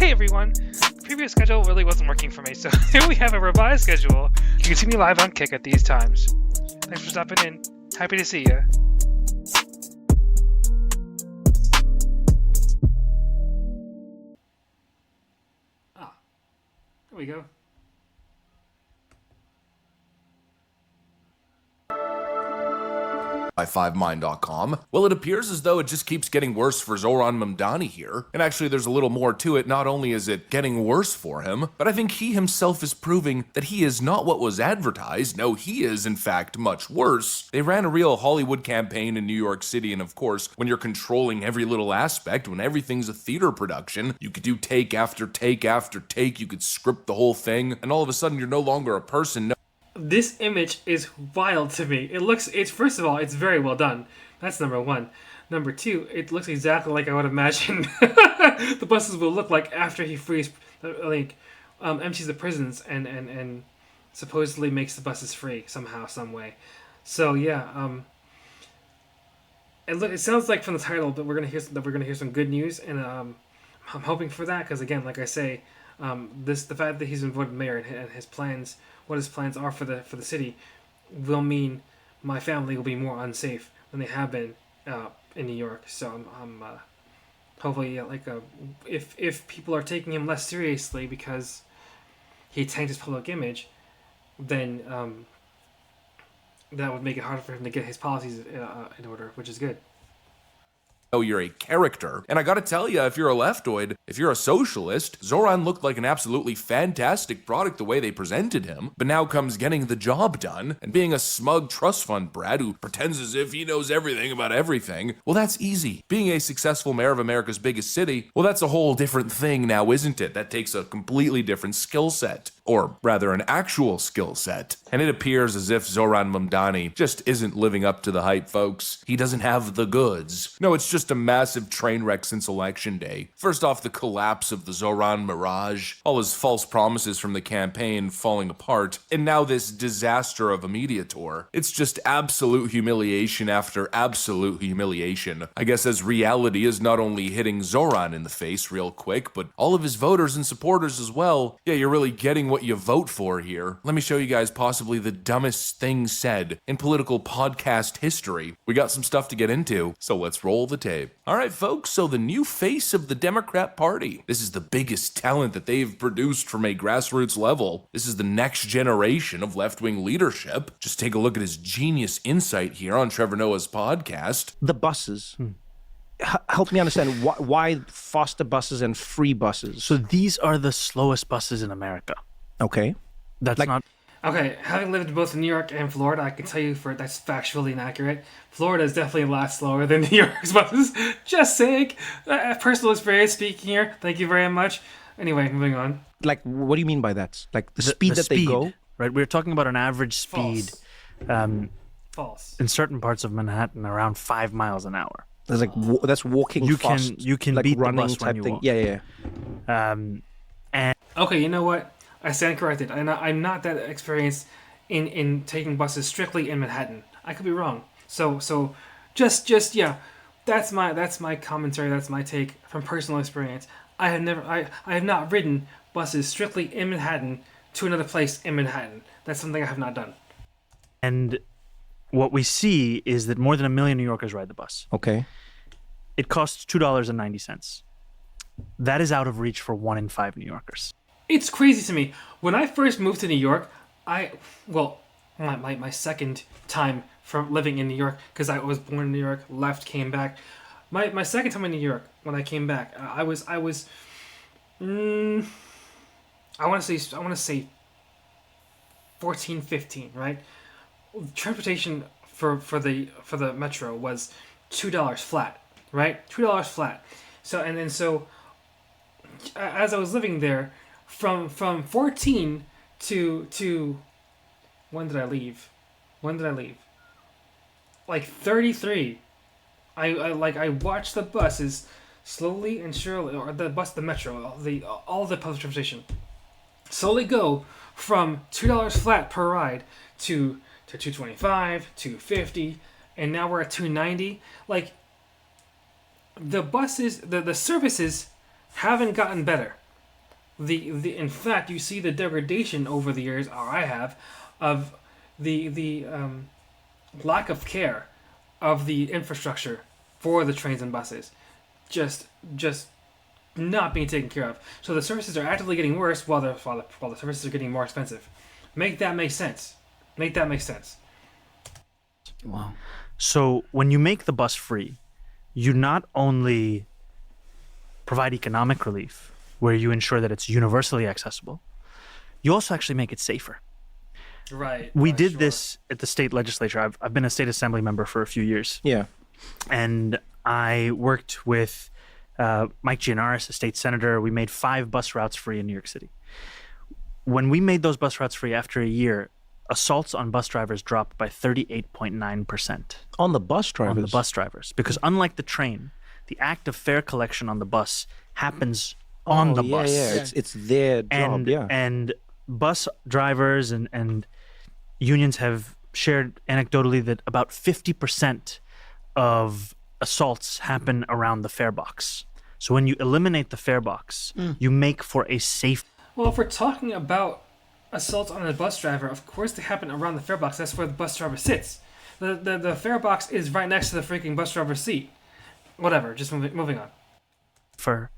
Hey everyone! The previous schedule really wasn't working for me, so here we have a revised schedule. You can see me live on Kick at these times. Thanks for stopping in. Happy to see you. There we go. By Hivemind.com. Well, it appears as though it just keeps getting worse for Zohran Mamdani here. And actually, there's a little more to it. Not only is it getting worse for him, but I think he himself is proving that he is not what was advertised. No, he is, in fact, much worse. They ran a real Hollywood campaign in New York City, and of course, when you're controlling every little aspect, when everything's a theater production, you could do take after take after take, you could script the whole thing, and all of a sudden, you're no longer a person. This image is wild to me. First of all, it's very well done. That's number one. Number two, it looks exactly like I would imagine the buses will look like after he empties the prisons and supposedly makes the buses free somehow, some way. So yeah, it sounds like from the title that we're gonna hear some good news, and I'm hoping for that because again, like I say, the fact that he's been voted mayor and his plans. What his plans are for the city will mean my family will be more unsafe than they have been in New York. So I'm hopefully if people are taking him less seriously because he tanked his public image, then that would make it harder for him to get his policies in order, which is good. Oh, you're a character. And I gotta tell you, if you're a leftoid, if you're a socialist, Zohran looked like an absolutely fantastic product the way they presented him, but now comes getting the job done and being a smug trust fund brat who pretends as if he knows everything about everything. Well, that's easy. Being a successful mayor of America's biggest city, well, that's a whole different thing now, isn't it? That takes a completely different skill set. Or rather, an actual skill set. And it appears as if Zohran Mamdani just isn't living up to the hype, folks. He doesn't have the goods. No, it's just a massive train wreck since Election Day. First off, the collapse of the Zohran mirage, all his false promises from the campaign falling apart, and now this disaster of a media tour. It's just absolute humiliation after absolute humiliation. I guess as reality is not only hitting Zohran in the face real quick, but all of his voters and supporters as well. Yeah, you're really getting what you vote for here. Let me show you guys possibly the dumbest thing said in political podcast history. We got some stuff to get into, so let's roll the tape. Alright folks, so the new face of the Democrat Party. This is the biggest talent that they've produced from a grassroots level. This is the next generation of left-wing leadership. Just take a look at his genius insight here on Trevor Noah's podcast. The buses. Help me understand why faster buses and free buses. So these are the slowest buses in America. Okay. That's Like- not... Okay, having lived both in New York and Florida, I can tell you that's factually inaccurate. Florida is definitely a lot slower than New York's buses. Just saying. Personal experience speaking here. Thank you very much. Anyway, moving on. Like, what do you mean by that? Like the speed that they go? Right, we're talking about an average speed False. in certain parts of Manhattan around 5 miles an hour. There's like that's walking You fast. can like beat the running bus when type you thing. walk. Yeah. Okay, you know what? I stand corrected. I'm not that experienced in taking buses strictly in Manhattan. I could be wrong. So just yeah. That's my commentary. That's my take from personal experience. I have not ridden buses strictly in Manhattan to another place in Manhattan. That's something I have not done. And what we see is that more than 1 million New Yorkers ride the bus. Okay. It costs $2.90. That is out of reach for 1 in 5 New Yorkers. It's crazy to me. When I first moved to New York, my second time from living in New York, because I was born in New York, left, came back. My second time in New York, when I came back, I want to say 14, 15, right? Transportation for the metro was $2 flat, right? $2 flat. So as I was living there, from 14 to when did I leave? Like 33. I watched the buses slowly and surely, or the metro, all the public transportation slowly go from $2 flat per ride to $2.25, $2.50, and now we're at $2.90. Like, the buses, the services haven't gotten better. In fact, you see the degradation over the years, or I have, of the lack of care of the infrastructure for the trains and buses, just not being taken care of. So the services are actively getting worse while the services are getting more expensive. Make that make sense. Make that make sense. Wow. So when you make the bus free, you not only provide economic relief, where you ensure that it's universally accessible, you also actually make it safer. Right. We did sure. this at the state legislature. I've been a state assembly member for a few years. Yeah. And I worked with Mike Gianaris, a state senator. We made 5 bus routes free in New York City. When we made those bus routes free after a year, assaults on bus drivers dropped by 38.9%. On the bus drivers? On the bus drivers. Because unlike the train, the act of fare collection on the bus happens on the bus. Yeah. It's their job, And bus drivers and unions have shared anecdotally that about 50% of assaults happen around the fare box. So when you eliminate the fare box, you make for a safe... Well, if we're talking about assaults on a bus driver, of course they happen around the fare box. That's where the bus driver sits. The fare box is right next to the freaking bus driver's seat. Whatever, just moving on. For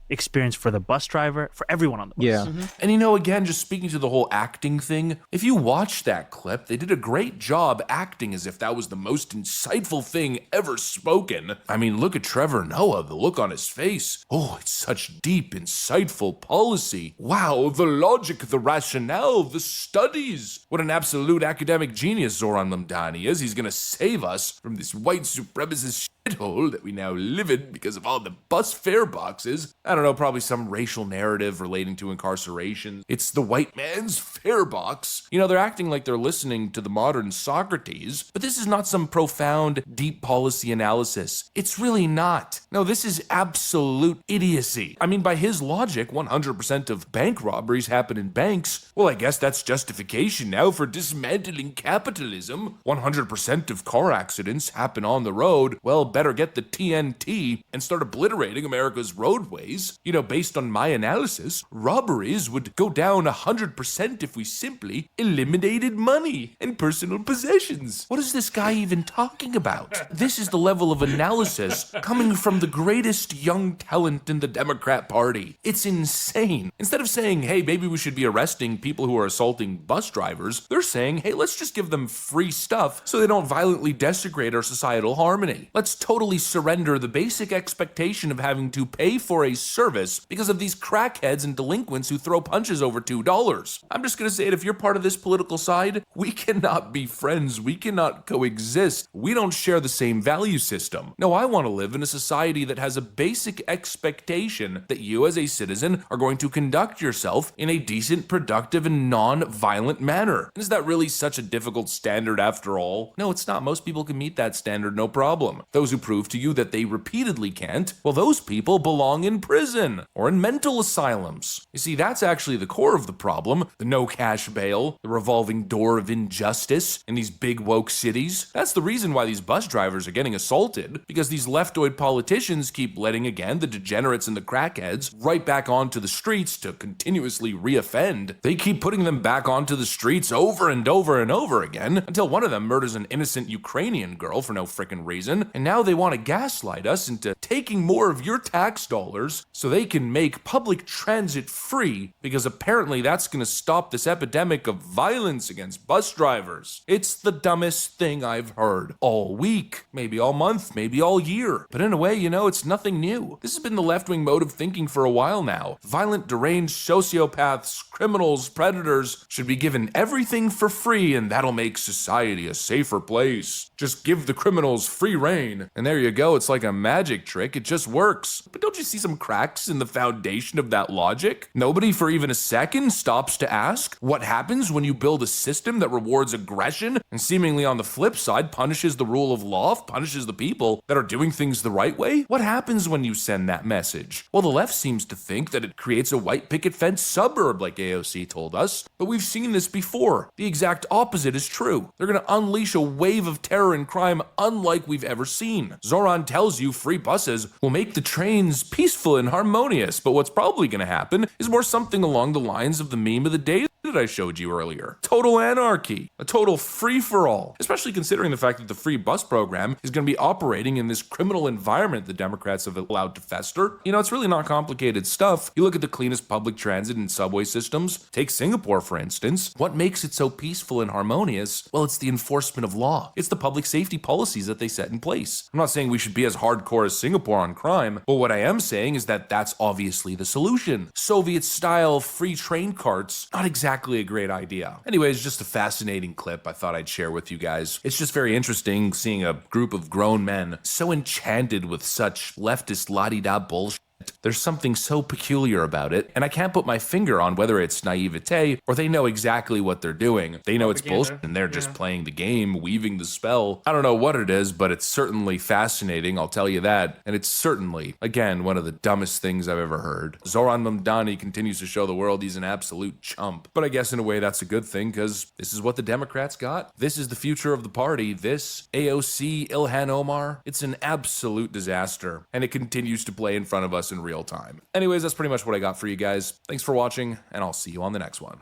experience for the bus driver, for everyone on the bus. Yeah. And again, just speaking to the whole acting thing, if you watch that clip, they did a great job acting as if that was the most insightful thing ever spoken. I mean, look at Trevor Noah, the look on his face. Oh, it's such deep, insightful policy. Wow, the logic, the rationale, the studies. What an absolute academic genius Zohran Mamdani is. He's gonna save us from this white supremacist shithole that we now live in because of all the bus fare boxes. I don't know, probably some racial narrative relating to incarceration. It's the white man's fare box. They're acting like they're listening to the modern Socrates, but this is not some profound, deep policy analysis. It's really not. No, this is absolute idiocy. I mean, by his logic, 100% of bank robberies happen in banks. Well, I guess that's justification now for dismantling capitalism. 100% of car accidents happen on the road. Well, better get the TNT and start obliterating America's roadways. Based on my analysis, robberies would go down 100% if we simply eliminated money and personal possessions. What is this guy even talking about? This is the level of analysis coming from the greatest young talent in the Democrat Party. It's insane. Instead of saying, hey, maybe we should be arresting people who are assaulting bus drivers, they're saying, hey, let's just give them free stuff so they don't violently desecrate our societal harmony. Let's totally surrender the basic expectation of having to pay for a service because of these crackheads and delinquents who throw punches over $2. I'm just gonna say it, if you're part of this political side, we cannot be friends, we cannot coexist, we don't share the same value system. No, I want to live in a society that has a basic expectation that you as a citizen are going to conduct yourself in a decent, productive, and non-violent manner. And is that really such a difficult standard after all? No, it's not. Most people can meet that standard no problem. Those who prove to you that they repeatedly can't, well, those people belong in prison or in mental asylums. You see, that's actually the core of the problem. The no cash bail, the revolving door of injustice in these big woke cities. That's the reason why these bus drivers are getting assaulted, because these leftoid politicians keep letting again the degenerates and the crackheads right back onto the streets to continuously reoffend. They keep putting them back onto the streets over and over and over again until one of them murders an innocent Ukrainian girl for no frickin' reason, and now they want to gaslight us into taking more of your tax dollars so they can make public transit free, because apparently that's going to stop this epidemic of violence against bus drivers. It's the dumbest thing I've heard all week, maybe all month, maybe all year. But in a way, it's nothing new. This has been the left-wing mode of thinking for a while now. Violent, deranged sociopaths, criminals, predators should be given everything for free, and that'll make society a safer place. Just give the criminals free reign, and there you go. It's like a magic trick. It just works. But don't you see some cracks in the foundation of that logic? Nobody for even a second stops to ask what happens when you build a system that rewards aggression and seemingly on the flip side punishes the rule of law, punishes the people that are doing things the right way? What happens when you send that message? Well, the left seems to think that it creates a white picket fence suburb like AOC told us, but we've seen this before. The exact opposite is true. They're going to unleash a wave of terror and crime unlike we've ever seen. mean? Zohran tells you free buses will make the trains peaceful and harmonious, but what's probably going to happen is more something along the lines of the meme of the day that I showed you earlier. Total anarchy. A total free-for-all. Especially considering the fact that the free bus program is going to be operating in this criminal environment the Democrats have allowed to fester. You know, it's really not complicated stuff. You look at the cleanest public transit and subway systems. Take Singapore, for instance. What makes it so peaceful and harmonious? Well, it's the enforcement of law. It's the public safety policies that they set in place. I'm not saying we should be as hardcore as Singapore on crime, but what I am saying is that that's obviously the solution. Soviet-style free train carts, not exactly a great idea. Anyways, just a fascinating clip I thought I'd share with you guys. It's just very interesting seeing a group of grown men so enchanted with such leftist la-di-da bullshit. There's something so peculiar about it, and I can't put my finger on whether it's naivete or they know exactly what they're doing. They know it's bullshit and they're just playing the game, weaving the spell. I don't know what it is, but it's certainly fascinating, I'll tell you that. And it's certainly, again, one of the dumbest things I've ever heard. Zohran Mamdani continues to show the world he's an absolute chump. But I guess in a way that's a good thing, because this is what the Democrats got. This is the future of the party. This AOC Ilhan Omar, it's an absolute disaster, and it continues to play in front of us in real time. Anyways, that's pretty much what I got for you guys. Thanks for watching, and I'll see you on the next one.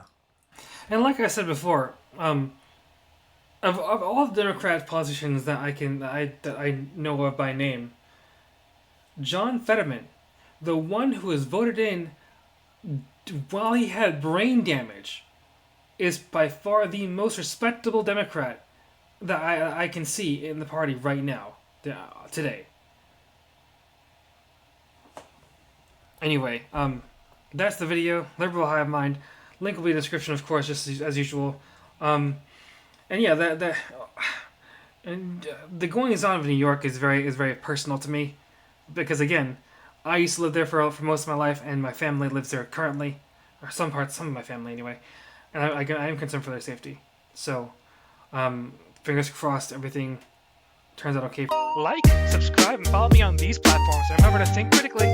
And like I said before, of all the Democrat politicians that I know of by name, John Fetterman, the one who was voted in while he had brain damage, is by far the most respectable Democrat that I can see in the party right now, today. Anyway, that's the video. Liberal Hivemind. Link will be in the description, of course, just as usual. And yeah, the goings on of New York is very personal to me, because again, I used to live there for most of my life, and my family lives there currently, or some of my family anyway, and I am concerned for their safety. So, fingers crossed, everything turns out okay. Like, subscribe, and follow me on these platforms. And remember to think critically.